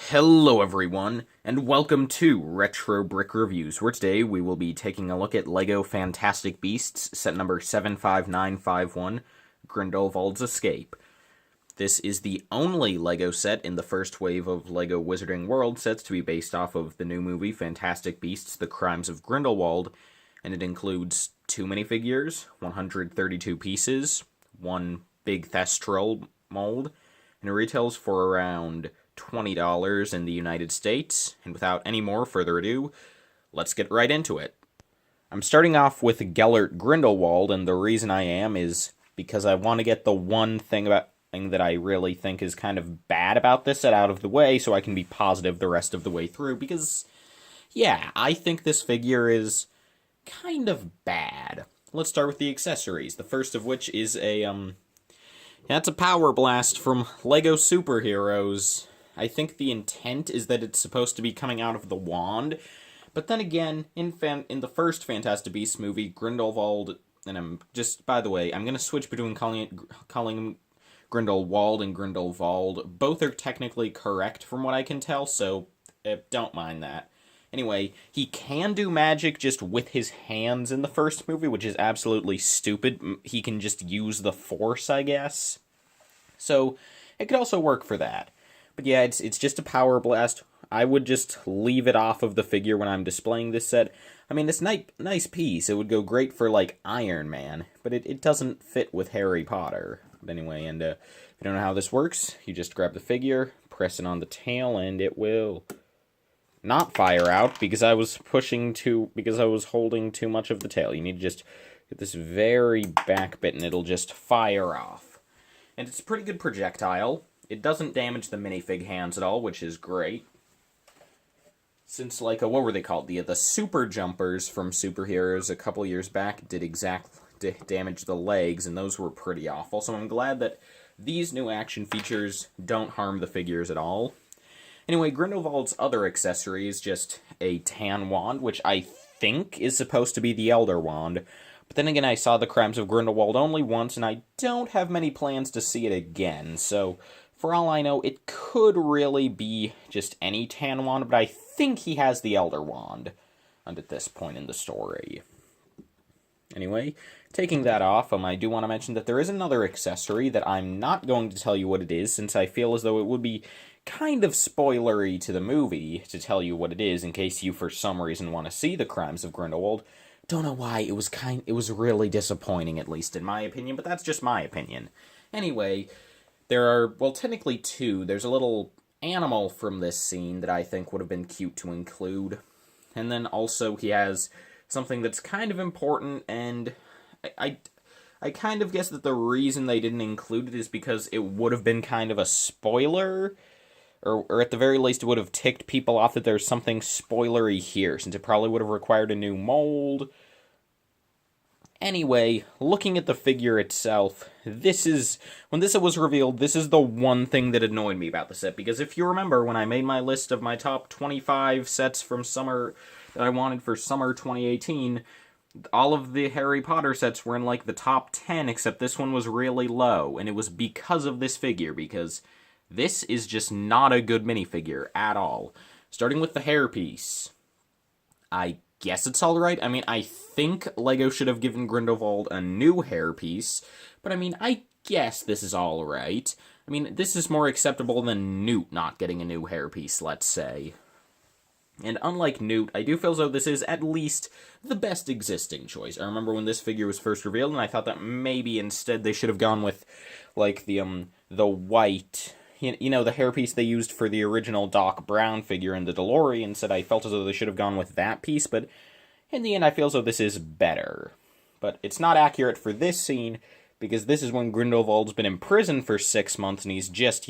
Hello everyone, and welcome to Retro Brick Reviews, where today we will be taking a look at LEGO Fantastic Beasts, set number 75951, Grindelwald's Escape. This is the only LEGO set in the first wave of LEGO Wizarding World sets to be based off of the new movie Fantastic Beasts, The Crimes of Grindelwald, and it includes 2 minifigures, 132 pieces, 1 big Thestral mold, and it retails for around $20 in the United States, and without any more further ado, let's get right into it. I'm starting off with Gellert Grindelwald, and the reason I am is because I want to get the one thing that I really think is kind of bad about this set out of the way, so I can be positive the rest of the way through, because, yeah, I think this figure is kind of bad. Let's start with the accessories, the first of which is that's a Power Blast from LEGO Superheroes. I think the intent is that it's supposed to be coming out of the wand, but then again, in the first Fantastic Beasts movie, Grindelwald, and by the way, I'm going to switch between calling him Grindelwald and Grindelwald. Both are technically correct from what I can tell, so don't mind that. Anyway, he can do magic just with his hands in the first movie, which is absolutely stupid. He can just use the Force, I guess. So, it could also work for that. But yeah, it's just a Power Blast. I would just leave it off of the figure when I'm displaying this set. I mean, it's a nice piece. It would go great for, like, Iron Man, but it doesn't fit with Harry Potter. But anyway, and if you don't know how this works, you just grab the figure, press it on the tail, and it will not fire out because I was holding too much of the tail. You need to just get this very back bit, and it'll just fire off. And it's a pretty good projectile. It doesn't damage the minifig hands at all, which is great. Since, like, what were they called? The Super Jumpers from Superheroes a couple years back did damage the legs, and those were pretty awful. So I'm glad that these new action features don't harm the figures at all. Anyway, Grindelwald's other accessory is just a tan wand, which I think is supposed to be the Elder Wand. But then again, I saw The Crimes of Grindelwald only once, and I don't have many plans to see it again, so for all I know, it could really be just any tan wand, but I think he has the Elder Wand at this point in the story. Anyway, taking that off, I do want to mention that there is another accessory that I'm not going to tell you what it is, since I feel as though it would be kind of spoilery to the movie to tell you what it is, in case you for some reason want to see The Crimes of Grindelwald. Don't know why, it was really disappointing, at least in my opinion, but that's just my opinion. Anyway, there are, well, technically 2. There's a little animal from this scene that I think would have been cute to include. And then also he has something that's kind of important, and I kind of guess that the reason they didn't include it is because it would have been kind of a spoiler, or at the very least it would have ticked people off that there's something spoilery here, since it probably would have required a new mold. Anyway, looking at the figure itself, when this was revealed, this is the one thing that annoyed me about the set, because if you remember, when I made my list of my top 25 sets from summer that I wanted for summer 2018, all of the Harry Potter sets were in, like, the top 10, except this one was really low, and it was because of this figure, because this is just not a good minifigure at all. Starting with the hairpiece, I guess it's alright. I mean, I think LEGO should have given Grindelwald a new hairpiece, but I mean, I guess this is alright. I mean, this is more acceptable than Newt not getting a new hairpiece, let's say. And unlike Newt, I do feel as though this is at least the best existing choice. I remember when this figure was first revealed, and I thought that maybe instead they should have gone with, like, the white, you know, the hairpiece they used for the original Doc Brown figure in the DeLorean. Said I felt as though they should have gone with that piece, but in the end I feel as though this is better. But it's not accurate for this scene, because this is when Grindelwald's been imprisoned for 6 months and he's just,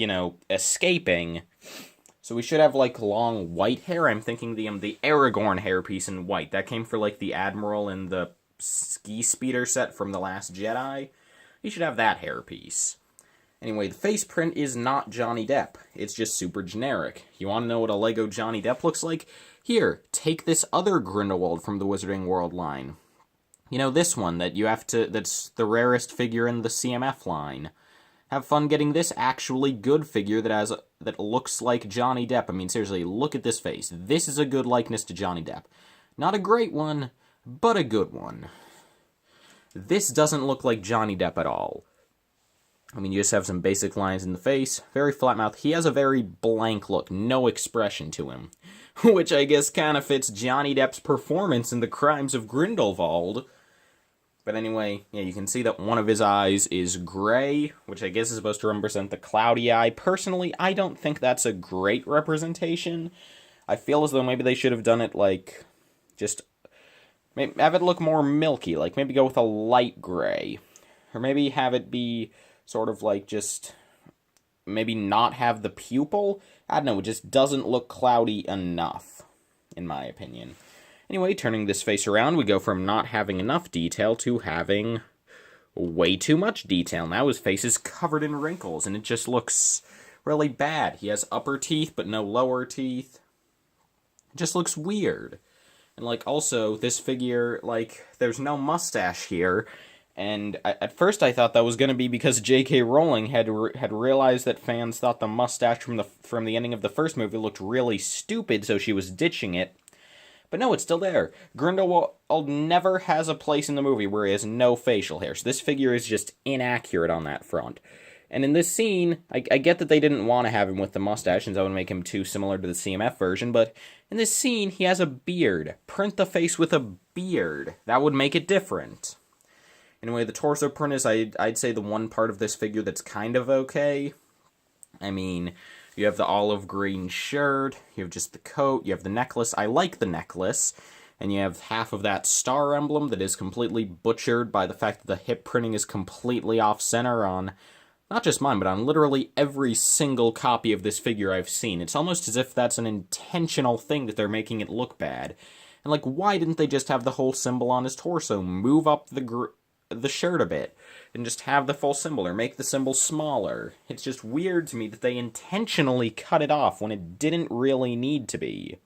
escaping. So we should have, like, long white hair. I'm thinking the Aragorn hairpiece in white. That came for, like, the Admiral in the Ski Speeder set from The Last Jedi. You should have that hairpiece. Anyway, the face print is not Johnny Depp. It's just super generic. You want to know what a LEGO Johnny Depp looks like? Here, take this other Grindelwald from the Wizarding World line. You know, this one that's the rarest figure in the CMF line. have fun getting this actually good figure that looks like Johnny Depp. I mean, seriously, look at this face. This is a good likeness to Johnny Depp. Not a great one, but a good one. This doesn't look like Johnny Depp at all. I mean, you just have some basic lines in the face, very flat mouth. He has a very blank look, no expression to him, which I guess kind of fits Johnny Depp's performance in The Crimes of Grindelwald. But anyway, yeah, you can see that one of his eyes is gray, which I guess is supposed to represent the cloudy eye. Personally, I don't think that's a great representation. I feel as though maybe they should have done it like, just, maybe have it look more milky, like maybe go with a light gray. Or maybe have it be sort of like just, maybe not have the pupil? I don't know, it just doesn't look cloudy enough, in my opinion. Anyway, turning this face around, we go from not having enough detail to having way too much detail. Now his face is covered in wrinkles, and it just looks really bad. He has upper teeth, but no lower teeth. It just looks weird. And, like, also, this figure, like, there's no mustache here, and at first I thought that was going to be because J.K. Rowling had realized that fans thought the mustache from the ending of the first movie looked really stupid, so she was ditching it. But no, it's still there. Grindelwald never has a place in the movie where he has no facial hair, so this figure is just inaccurate on that front. And in this scene, I get that they didn't want to have him with the mustache, since that would make him too similar to the CMF version, but in this scene, he has a beard. Print the face with a beard. That would make it different. Anyway, the torso print is, I'd say, the one part of this figure that's kind of okay. I mean, you have the olive green shirt, you have just the coat, you have the necklace. I like the necklace. And you have half of that star emblem that is completely butchered by the fact that the hip printing is completely off-center on, not just mine, but on literally every single copy of this figure I've seen. It's almost as if that's an intentional thing that they're making it look bad. And, like, why didn't they just have the whole symbol on his torso? Move up the shirt a bit and just have the full symbol, or make the symbol smaller. It's just weird to me that they intentionally cut it off when it didn't really need to be.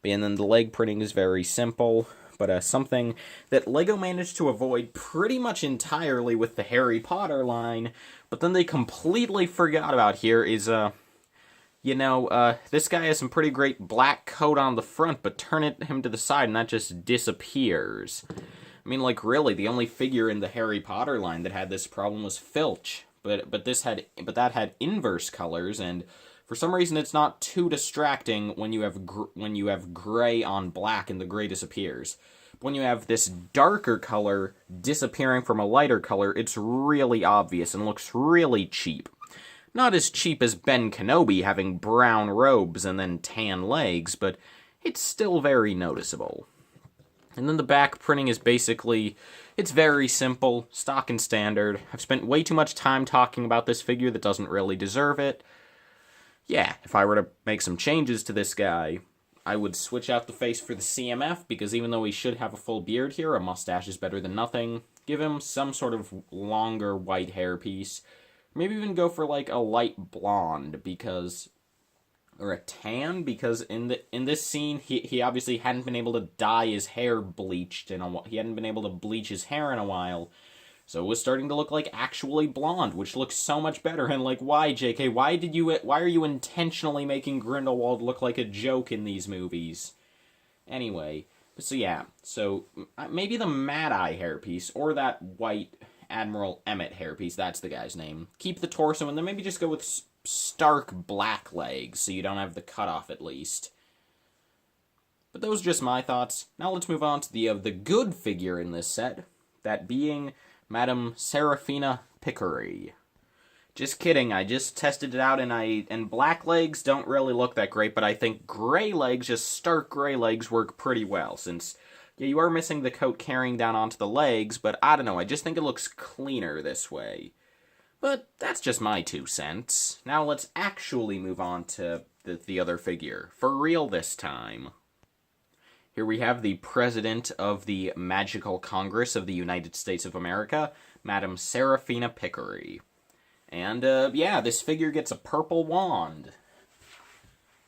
And then the leg printing is very simple, but something that LEGO managed to avoid pretty much entirely with the Harry Potter line, but then they completely forgot about here is, this guy has some pretty great black coat on the front, but turn him to the side and that just disappears. I mean, like, really, the only figure in the Harry Potter line that had this problem was Filch, but that had inverse colors, and for some reason it's not too distracting when you have gray on black and the gray disappears. But when you have this darker color disappearing from a lighter color, it's really obvious and looks really cheap. Not as cheap as Ben Kenobi having brown robes and then tan legs, but it's still very noticeable. And then the back printing is basically, it's very simple, stock and standard. I've spent way too much time talking about this figure that doesn't really deserve it. Yeah, if I were to make some changes to this guy, I would switch out the face for the CMF, because even though he should have a full beard here, a mustache is better than nothing. Give him some sort of longer white hairpiece. Maybe even go for, like, a light blonde, because, or a tan, because in this scene, he obviously hadn't been able to dye his hair bleached he hadn't been able to bleach his hair in a while, so it was starting to look like actually blonde, which looks so much better. And, like, why, JK? Why are you intentionally making Grindelwald look like a joke in these movies? Anyway, so yeah, so maybe the Mad Eye hairpiece, or that white Admiral Emmett hairpiece, that's the guy's name. Keep the torso, and then maybe just go with stark black legs, so you don't have the cutoff at least. But those are just my thoughts. Now let's move on to the good figure in this set, that being Madame Seraphina Picquery. Just kidding, I just tested it out, and black legs don't really look that great, but I think gray legs, just stark gray legs, work pretty well, since, yeah, you are missing the coat carrying down onto the legs, but I don't know, I just think it looks cleaner this way. But that's just my 2 cents. Now let's actually move on to the other figure. For real this time. Here we have the President of the Magical Congress of the United States of America, Madame Seraphina Picquery. And, yeah, this figure gets a purple wand.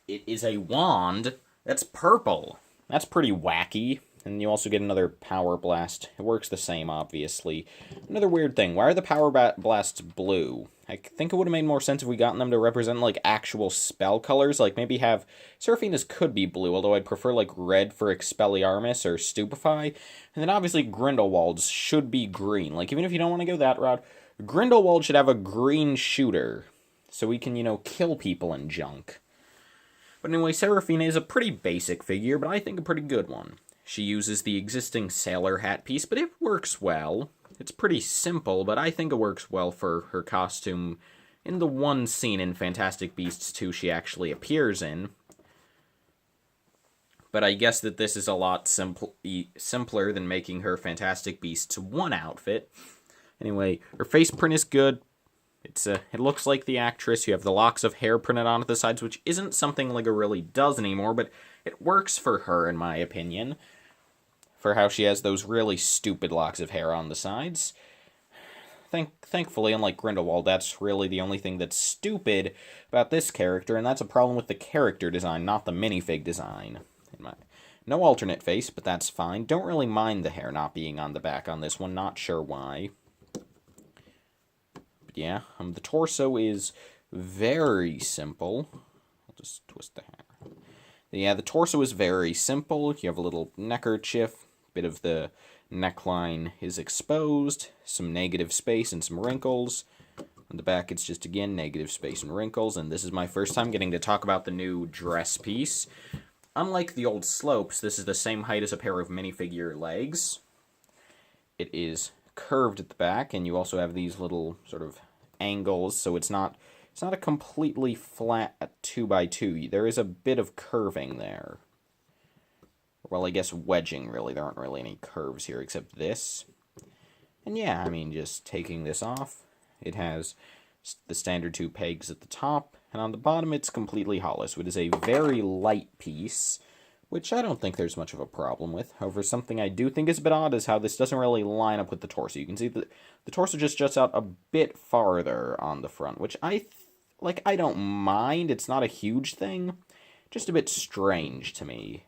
It is a wand that's purple. That's pretty wacky. And you also get another Power Blast. It works the same, obviously. Another weird thing, why are the Power Blasts blue? I think it would have made more sense if we gotten them to represent, like, actual spell colors. Like, maybe have... Seraphina's could be blue, although I'd prefer, like, red for Expelliarmus or Stupefy. And then, obviously, Grindelwald's should be green. Like, even if you don't want to go that route, Grindelwald should have a green shooter. So we can, you know, kill people and junk. But anyway, Seraphina is a pretty basic figure, but I think a pretty good one. She uses the existing sailor hat piece, but it works well. It's pretty simple, but I think it works well for her costume in the one scene in Fantastic Beasts 2 she actually appears in. But I guess that this is a lot simpler than making her Fantastic Beasts 1 outfit. Anyway, her face print is good. It looks like the actress. You have the locks of hair printed onto the sides, which isn't something Lego really does anymore, but it works for her, in my opinion, for how she has those really stupid locks of hair on the sides. Thankfully, unlike Grindelwald, that's really the only thing that's stupid about this character, and that's a problem with the character design, not the minifig design. No alternate face, but that's fine. Don't really mind the hair not being on the back on this one, not sure why. Yeah, the torso is very simple. I'll just twist the hair. Yeah, the torso is very simple. You have a little neckerchief, bit of the neckline is exposed, some negative space and some wrinkles. On the back, it's just, again, negative space and wrinkles, and this is my first time getting to talk about the new dress piece. Unlike the old slopes, this is the same height as a pair of minifigure legs. It is curved at the back, and you also have these little sort of angles, so it's not a completely flat 2x2. There is a bit of curving there. Well, I guess wedging, really. There aren't really any curves here except this. And yeah, I mean, just taking this off, it has the standard 2 pegs at the top, and on the bottom it's completely hollow, so it is a very light piece, which I don't think there's much of a problem with. However, something I do think is a bit odd is how this doesn't really line up with the torso. You can see that the torso just juts out a bit farther on the front, which I don't mind. It's not a huge thing, just a bit strange to me.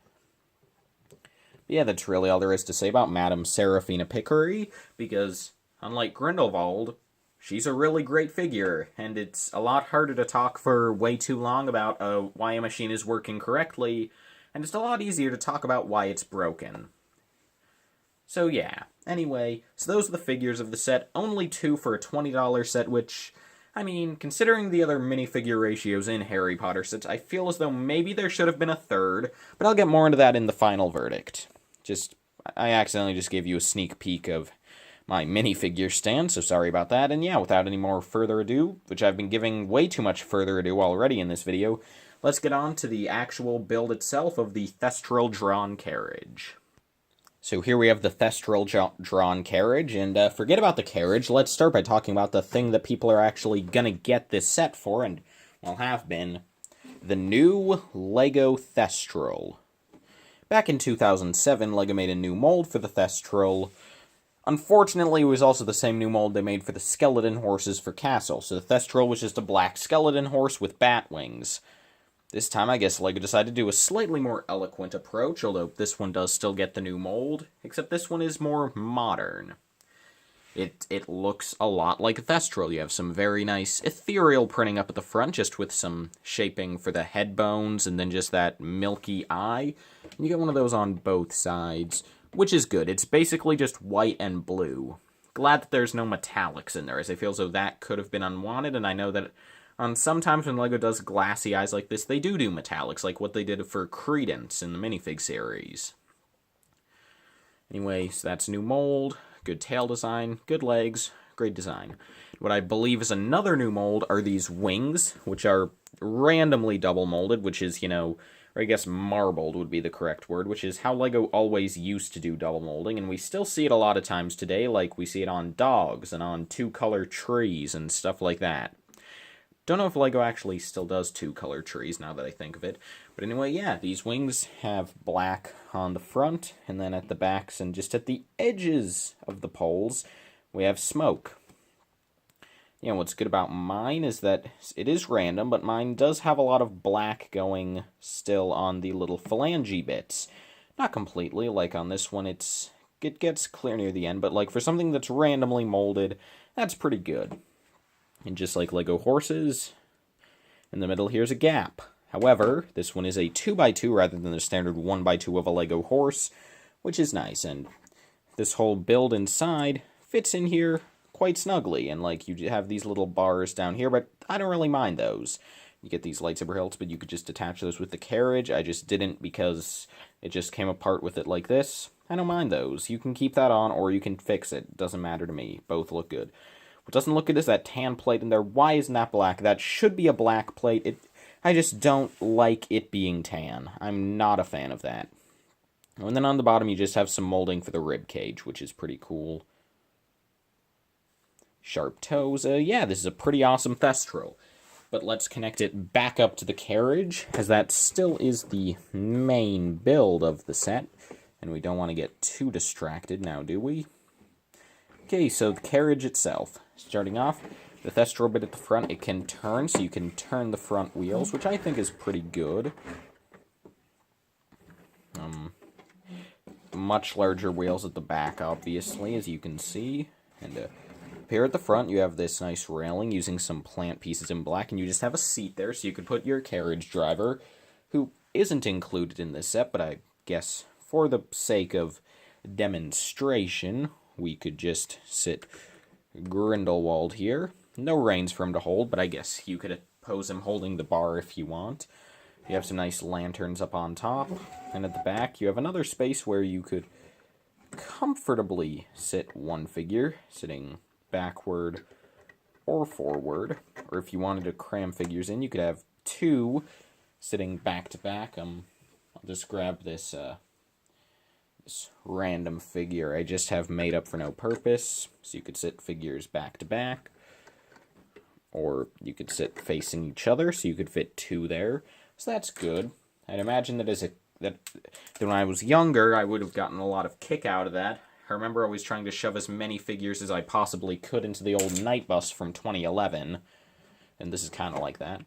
But yeah, that's really all there is to say about Madame Seraphina Picquery, because unlike Grindelwald, she's a really great figure, and it's a lot harder to talk for way too long about why a machine is working correctly, and it's a lot easier to talk about why it's broken. So yeah, anyway, so those are the figures of the set. Only 2 for a $20 set, which, I mean, considering the other minifigure ratios in Harry Potter sets, I feel as though maybe there should have been a third, but I'll get more into that in the final verdict. I accidentally just gave you a sneak peek of my minifigure stand, so sorry about that. And yeah, without any more further ado, which I've been giving way too much further ado already in this video, let's get on to the actual build itself of the Thestral drawn carriage. So here we have the Thestral drawn carriage, and forget about the carriage, let's start by talking about the thing that people are actually gonna get this set for, and, well, have been, the new LEGO Thestral. Back in 2007, LEGO made a new mold for the Thestral. Unfortunately, it was also the same new mold they made for the skeleton horses for Castle, so the Thestral was just a black skeleton horse with bat wings. This time, I guess LEGO decided to do a slightly more eloquent approach, although this one does still get the new mold, except this one is more modern. It looks a lot like a Thestral. You have some very nice ethereal printing up at the front, just with some shaping for the head bones, and then just that milky eye. And you get one of those on both sides, which is good. It's basically just white and blue. Glad that there's no metallics in there, as I feel as though that could have been unwanted, and I know that sometimes when LEGO does glassy eyes like this, they do metallics, like what they did for Credence in the minifig series. Anyway, so that's new mold, good tail design, good legs, great design. What I believe is another new mold are these wings, which are randomly double molded, which is, or I guess marbled would be the correct word, which is how LEGO always used to do double molding, and we still see it a lot of times today, like we see it on dogs and on two-color trees and stuff like that. Don't know if LEGO actually still does two-color trees now that I think of it. But anyway, yeah, these wings have black on the front, and then at the backs and just at the edges of the poles, we have smoke. What's good about mine is that it is random, but mine does have a lot of black going still on the little phalange bits. Not completely, like on this one it gets clear near the end, but like for something that's randomly molded, that's pretty good. And just like Lego horses, in the middle here's a gap. However, this one is a 2x2 rather than the standard 1x2 of a Lego horse, which is nice, and this whole build inside fits in here quite snugly, and like you have these little bars down here, but I don't really mind those. You get these lightsaber hilts, but you could just attach those with the carriage. I just didn't because it just came apart with it like this. I don't mind those. You can keep that on or you can fix it. It doesn't matter to me. Both look good. What doesn't look good is that tan plate in there. Why isn't that black? That should be a black plate. I just don't like it being tan. I'm not a fan of that. And then on the bottom you just have some molding for the rib cage, which is pretty cool. Sharp toes. Yeah, this is a pretty awesome Thestral. But let's connect it back up to the carriage, as that still is the main build of the set. And we don't want to get too distracted now, do we? Okay, so the carriage itself. Starting off, the Thestral bit at the front, it can turn, so you can turn the front wheels, which I think is pretty good. Much larger wheels at the back, obviously, as you can see. And up here at the front, you have this nice railing using some plant pieces in black, and you just have a seat there, so you could put your carriage driver, who isn't included in this set, but I guess for the sake of demonstration, we could just sit Grindelwald here. No reins for him to hold, but I guess you could pose him holding the bar if you want. You have some nice lanterns up on top, and at the back, you have another space where you could comfortably sit one figure, sitting backward or forward, or if you wanted to cram figures in, you could have two sitting back to back. I'll just grab this this random figure I just have made up for no purpose, so you could sit figures back to back, or you could sit facing each other, so you could fit two there. So that's good. I'd imagine that when I was younger, I would have gotten a lot of kick out of that. I remember always trying to shove as many figures as I possibly could into the old night bus from 2011. And this is kind of like that.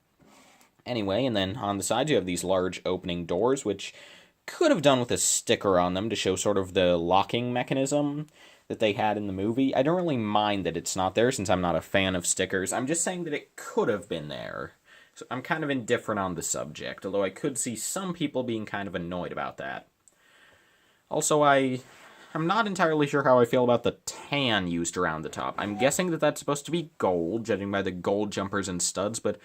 Anyway, and then on the side you have these large opening doors, which could have done with a sticker on them to show sort of the locking mechanism that they had in the movie. I don't really mind that it's not there since I'm not a fan of stickers. I'm just saying that it could have been there. So I'm kind of indifferent on the subject, although I could see some people being kind of annoyed about that. Also, I'm not entirely sure how I feel about the tan used around the top. I'm guessing that that's supposed to be gold, judging by the gold jumpers and studs, but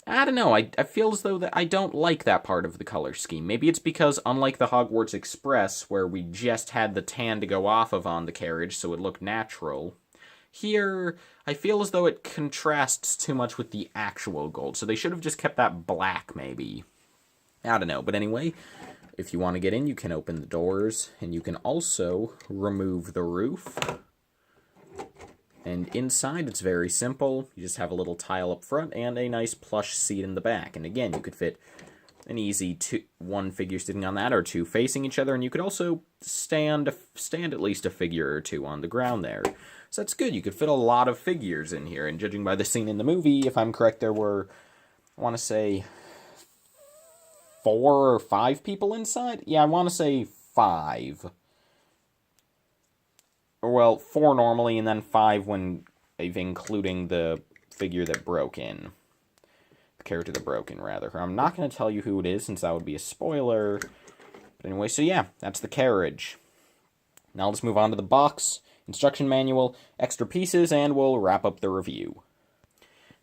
I don't know. I feel as though that I don't like that part of the color scheme. Maybe it's because, unlike the Hogwarts Express, where we just had the tan to go off of on the carriage so it looked natural, here I feel as though it contrasts too much with the actual gold, so they should have just kept that black, maybe. I don't know, but anyway, if you want to get in, you can open the doors, and you can also remove the roof. And inside, it's very simple. You just have a little tile up front and a nice plush seat in the back. And again, you could fit an easy one figure sitting on that or two facing each other. And you could also stand at least a figure or two on the ground there. So that's good. You could fit a lot of figures in here. And judging by the scene in the movie, if I'm correct, there were, I want to say, 4 or 5 people inside? Yeah, I want to say 5. Well, 4 normally, and then 5 when including the figure that broke in. The character that broke in, rather. I'm not going to tell you who it is, since that would be a spoiler. But anyway, so yeah, that's the carriage. Now let's move on to the box, instruction manual, extra pieces, and we'll wrap up the review.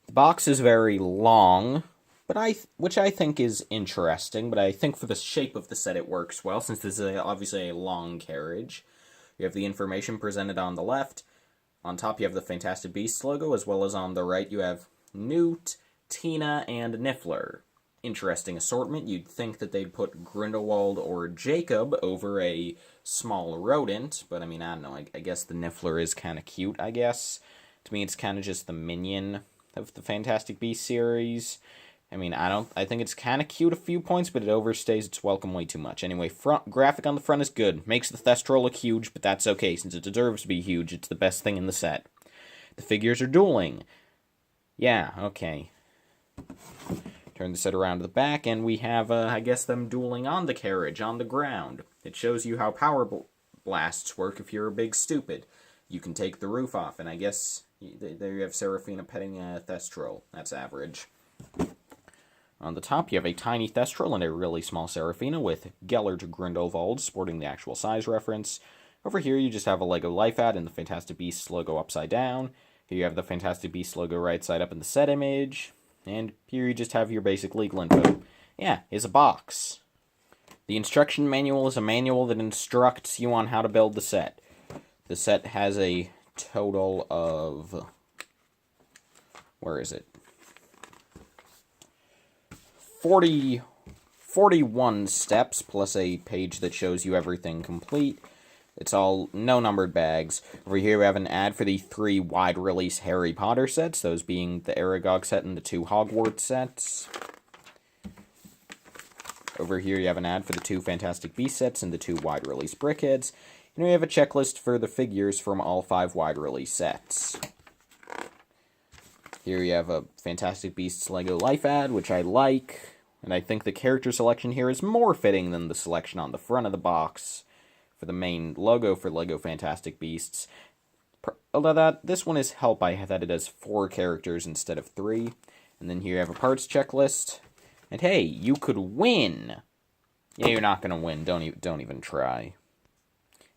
The box is very long, but which I think is interesting, but I think for the shape of the set it works well, since this is obviously a long carriage. You have the information presented on the left. On top you have the Fantastic Beasts logo, as well as on the right you have Newt, Tina, and Niffler. Interesting assortment. You'd think that they'd put Grindelwald or Jacob over a small rodent, but I mean, I don't know, I guess the Niffler is kind of cute, I guess. To me it's kind of just the minion of the Fantastic Beasts series. I mean, I think it's kind of cute a few points, but it overstays its welcome way too much. Anyway, graphic on the front is good. Makes the Thestral look huge, but that's okay, since it deserves to be huge. It's the best thing in the set. The figures are dueling. Yeah, okay. Turn the set around to the back, and we have, I guess, them dueling on the carriage, on the ground. It shows you how power blasts work if you're a big stupid. You can take the roof off, and I guess there you have Seraphina petting a Thestral. That's average. On the top, you have a tiny Thestral and a really small Seraphina with Gellert Grindelwald sporting the actual size reference. Over here, you just have a Lego Life Ad and the Fantastic Beasts logo upside down. Here you have the Fantastic Beasts logo right side up in the set image. And here you just have your basic legal info. Yeah, it's a box. The instruction manual is a manual that instructs you on how to build the set. The set has a total of... where is it? 41 steps, plus a page that shows you everything complete. It's all no numbered bags. Over here we have an ad for the 3 wide-release Harry Potter sets, those being the Aragog set and the 2 Hogwarts sets. Over here you have an ad for the 2 Fantastic Beasts sets and the 2 wide-release Brickheads. And we have a checklist for the figures from all 5 wide-release sets. Here you have a Fantastic Beasts Lego Life ad, which I like, and I think the character selection here is more fitting than the selection on the front of the box for the main logo for Lego Fantastic Beasts. Although this one is helped by that it has 4 characters instead of 3. And then here you have a parts checklist. And hey, you could win! Yeah, you're not going to win. Don't even try.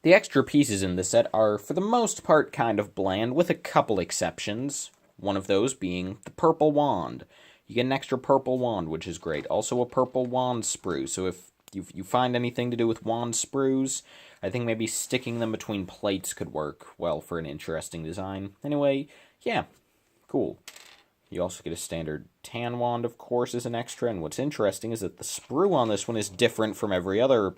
The extra pieces in the set are, for the most part, kind of bland, with a couple exceptions. One of those being the purple wand. You get an extra purple wand, which is great. Also a purple wand sprue, so if you find anything to do with wand sprues, I think maybe sticking them between plates could work well for an interesting design. Anyway, yeah, cool. You also get a standard tan wand, of course, as an extra, and what's interesting is that the sprue on this one is different from every other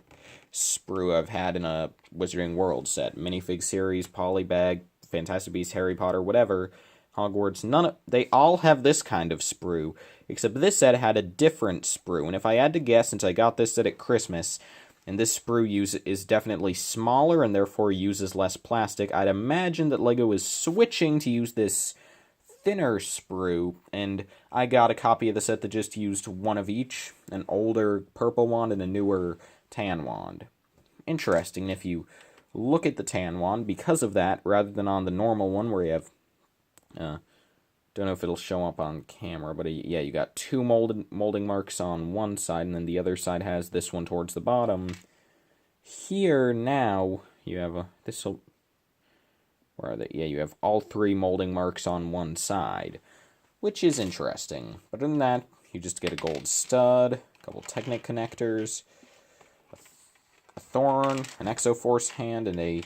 sprue I've had in a Wizarding World set. Minifig series, Polybag, Fantastic Beasts, Harry Potter, whatever. Hogwarts, they all have this kind of sprue, except this set had a different sprue, and if I had to guess, since I got this set at Christmas, and this sprue is definitely smaller and therefore uses less plastic, I'd imagine that LEGO is switching to use this thinner sprue, and I got a copy of the set that just used one of each, an older purple wand and a newer tan wand. Interesting, if you look at the tan wand, because of that, rather than on the normal one where you have don't know if it'll show up on camera, but yeah, you got 2 molding marks on one side, and then the other side has this one towards the bottom. Here, now, you have where are they? Yeah, you have all 3 molding marks on one side, which is interesting. But other than that, you just get a gold stud, a couple Technic connectors, a thorn, an Exoforce hand, and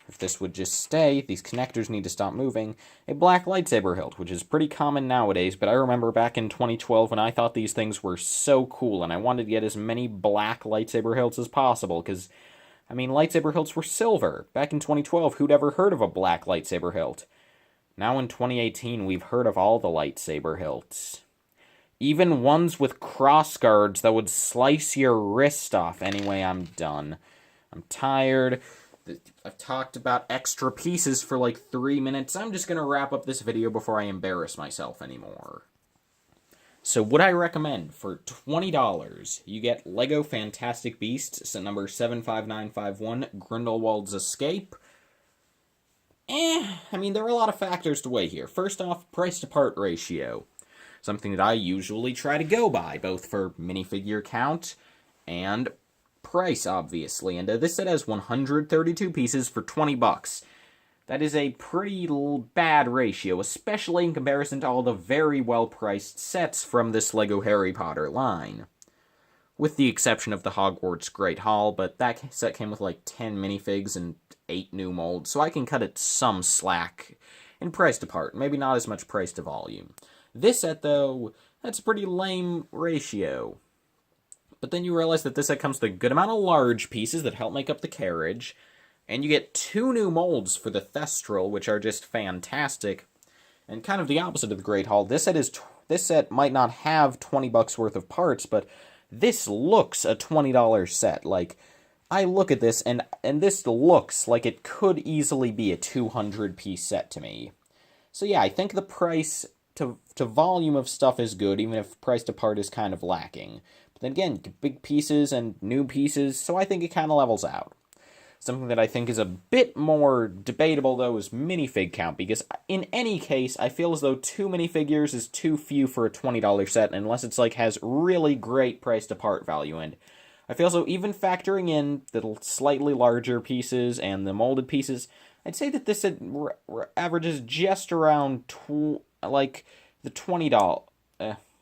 if this would just stay, these connectors need to stop moving, a black lightsaber hilt, which is pretty common nowadays, but I remember back in 2012 when I thought these things were so cool, and I wanted to get as many black lightsaber hilts as possible, because, I mean, lightsaber hilts were silver. Back in 2012, who'd ever heard of a black lightsaber hilt? Now in 2018, we've heard of all the lightsaber hilts. Even ones with cross guards that would slice your wrist off. Anyway, I'm done. I'm tired. I've talked about extra pieces for like 3 minutes. I'm just going to wrap up this video before I embarrass myself anymore. So would I recommend, for $20, you get Lego Fantastic Beasts, set number 75951, Grindelwald's Escape? I mean, there are a lot of factors to weigh here. First off, price-to-part ratio. Something that I usually try to go by, both for minifigure count and price, obviously, and this set has 132 pieces for $20. That is a pretty bad ratio, especially in comparison to all the very well-priced sets from this LEGO Harry Potter line. With the exception of the Hogwarts Great Hall, but that set came with like 10 minifigs and 8 new molds, so I can cut it some slack in price to part, maybe not as much price to volume. This set, though, that's a pretty lame ratio. But then you realize that this set comes with a good amount of large pieces that help make up the carriage, and you get 2 new molds for the Thestral, which are just fantastic, and kind of the opposite of the Great Hall. This set might not have $20 worth of parts, but this looks a $20 set. Like, I look at this, and this looks like it could easily be a 200-piece set to me. So yeah, I think the price to volume of stuff is good, even if price to part is kind of lacking. But then again, big pieces and new pieces, so I think it kind of levels out. Something that I think is a bit more debatable, though, is minifig count, because in any case, I feel as though 2 minifigures is too few for a $20 set, unless it's, like, has really great price-to-part value, and I feel as though even factoring in the slightly larger pieces and the molded pieces, I'd say that this set averages just around, the $20...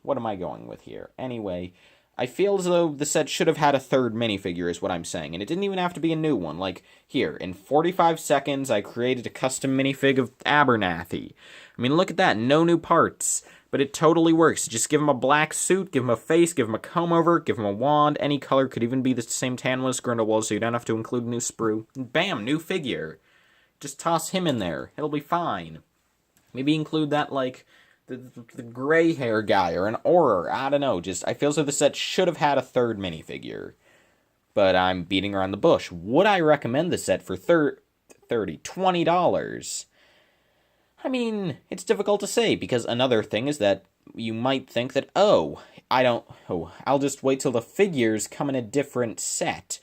what am I going with here? Anyway, I feel as though the set should have had a third minifigure, is what I'm saying, and it didn't even have to be a new one. Like, here, in 45 seconds, I created a custom minifig of Abernathy. I mean, look at that, no new parts, but it totally works. Just give him a black suit, give him a face, give him a comb-over, give him a wand, any color, could even be the same tan one as Grindelwald, so you don't have to include a new sprue. And bam, new figure. Just toss him in there, it'll be fine. Maybe include that, like, the gray hair guy, or an Auror, I don't know, just, I feel as though the set should have had a third minifigure. But I'm beating around the bush. Would I recommend the set for $20? I mean, it's difficult to say, because another thing is that you might think that, I'll just wait till the figures come in a different set.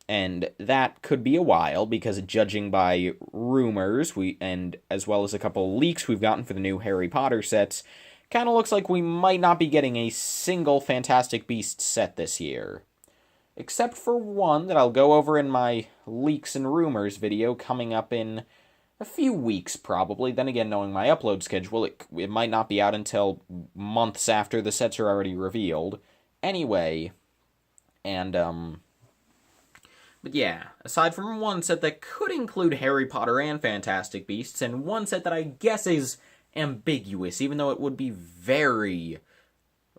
And that could be a while, because judging by rumors, and as well as a couple leaks we've gotten for the new Harry Potter sets, kind of looks like we might not be getting a single Fantastic Beasts set this year. Except for one that I'll go over in my leaks and rumors video coming up in a few weeks, probably. Then again, knowing my upload schedule, it might not be out until months after the sets are already revealed. Anyway, and, but yeah, aside from one set that could include Harry Potter and Fantastic Beasts, and one set that I guess is ambiguous, even though it would be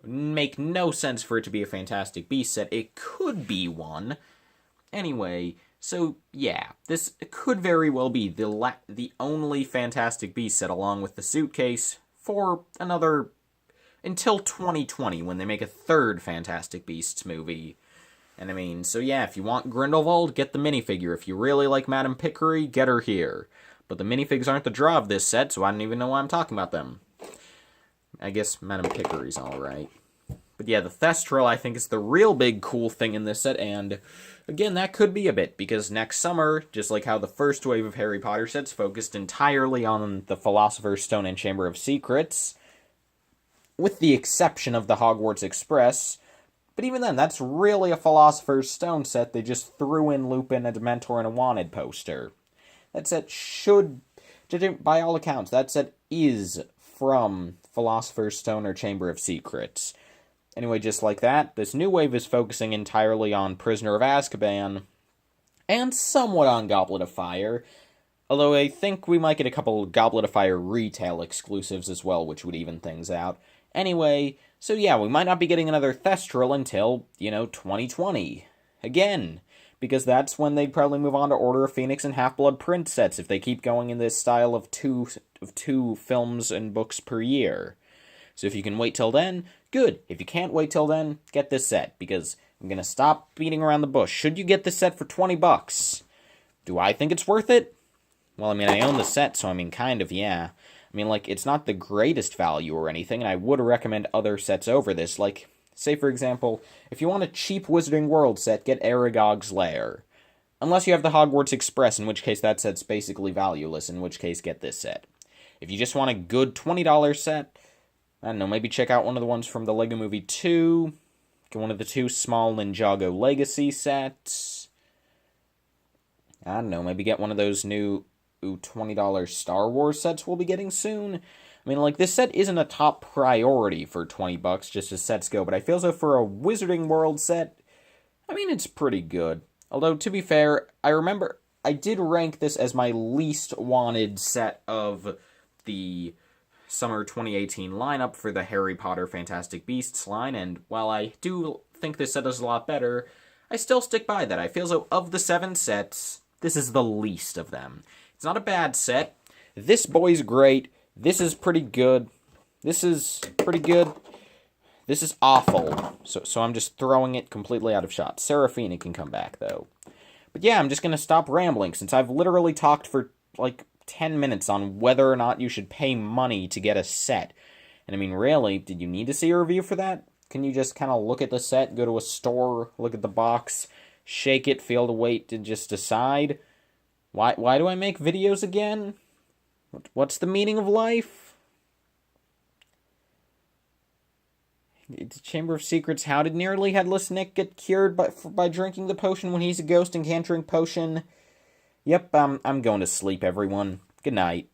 make no sense for it to be a Fantastic Beasts set, it could be one. Anyway, so yeah, this could very well be the only Fantastic Beasts set along with the suitcase for another, until 2020, when they make a third Fantastic Beasts movie. And I mean, so yeah, if you want Grindelwald, get the minifigure. If you really like Madame Pickery, get her here. But the minifigs aren't the draw of this set, so I don't even know why I'm talking about them. I guess Madame Pickery's alright. But yeah, the Thestral, I think, is the real big cool thing in this set, and again, that could be a bit, because next summer, just like how the first wave of Harry Potter sets focused entirely on the Philosopher's Stone and Chamber of Secrets, with the exception of the Hogwarts Express. But even then, that's really a Philosopher's Stone set. They just threw in Lupin, a Dementor, and a Wanted poster. That set should, by all accounts, that set is from Philosopher's Stone or Chamber of Secrets. Anyway, just like that, this new wave is focusing entirely on Prisoner of Azkaban, and somewhat on Goblet of Fire, although I think we might get a couple Goblet of Fire retail exclusives as well, which would even things out. Anyway, so yeah, we might not be getting another Thestral until, 2020. Again, because that's when they'd probably move on to Order of Phoenix and Half-Blood print sets if they keep going in this style of two films and books per year. So if you can wait till then, good. If you can't wait till then, get this set, because I'm going to stop beating around the bush. Should you get this set for $20? Do I think it's worth it? Well, I mean, I own the set, so I mean, kind of, yeah. I mean, like, it's not the greatest value or anything, and I would recommend other sets over this. Like, say, for example, if you want a cheap Wizarding World set, get Aragog's Lair. Unless you have the Hogwarts Express, in which case that set's basically valueless, in which case get this set. If you just want a good $20 set, I don't know, maybe check out one of the ones from the Lego Movie 2, get one of the 2 small Ninjago Legacy sets. I don't know, maybe get one of those new $20 Star Wars sets we'll be getting soon. I mean, like, this set isn't a top priority for $20 just as sets go, but I feel as though for a Wizarding World set, I mean, it's pretty good. Although, to be fair, I remember I did rank this as my least wanted set of the summer 2018 lineup for the Harry Potter Fantastic Beasts line, and while I do think this set is a lot better, I still stick by that. I feel as though of the 7 sets, this is the least of them. It's not a bad set. This boy's great. This is pretty good. This is pretty good. This is awful. So I'm just throwing it completely out of shot. Seraphina can come back, though. But yeah, I'm just going to stop rambling, since I've literally talked for, 10 minutes on whether or not you should pay money to get a set. And I mean, really, did you need to see a review for that? Can you just kind of look at the set, go to a store, look at the box, shake it, feel the weight to just decide? Why do I make videos again? What's the meaning of life? The Chamber of Secrets. How did nearly headless Nick get cured by drinking the potion when he's a ghost and can't drink potion? Yep, I'm going to sleep, everyone. Good night.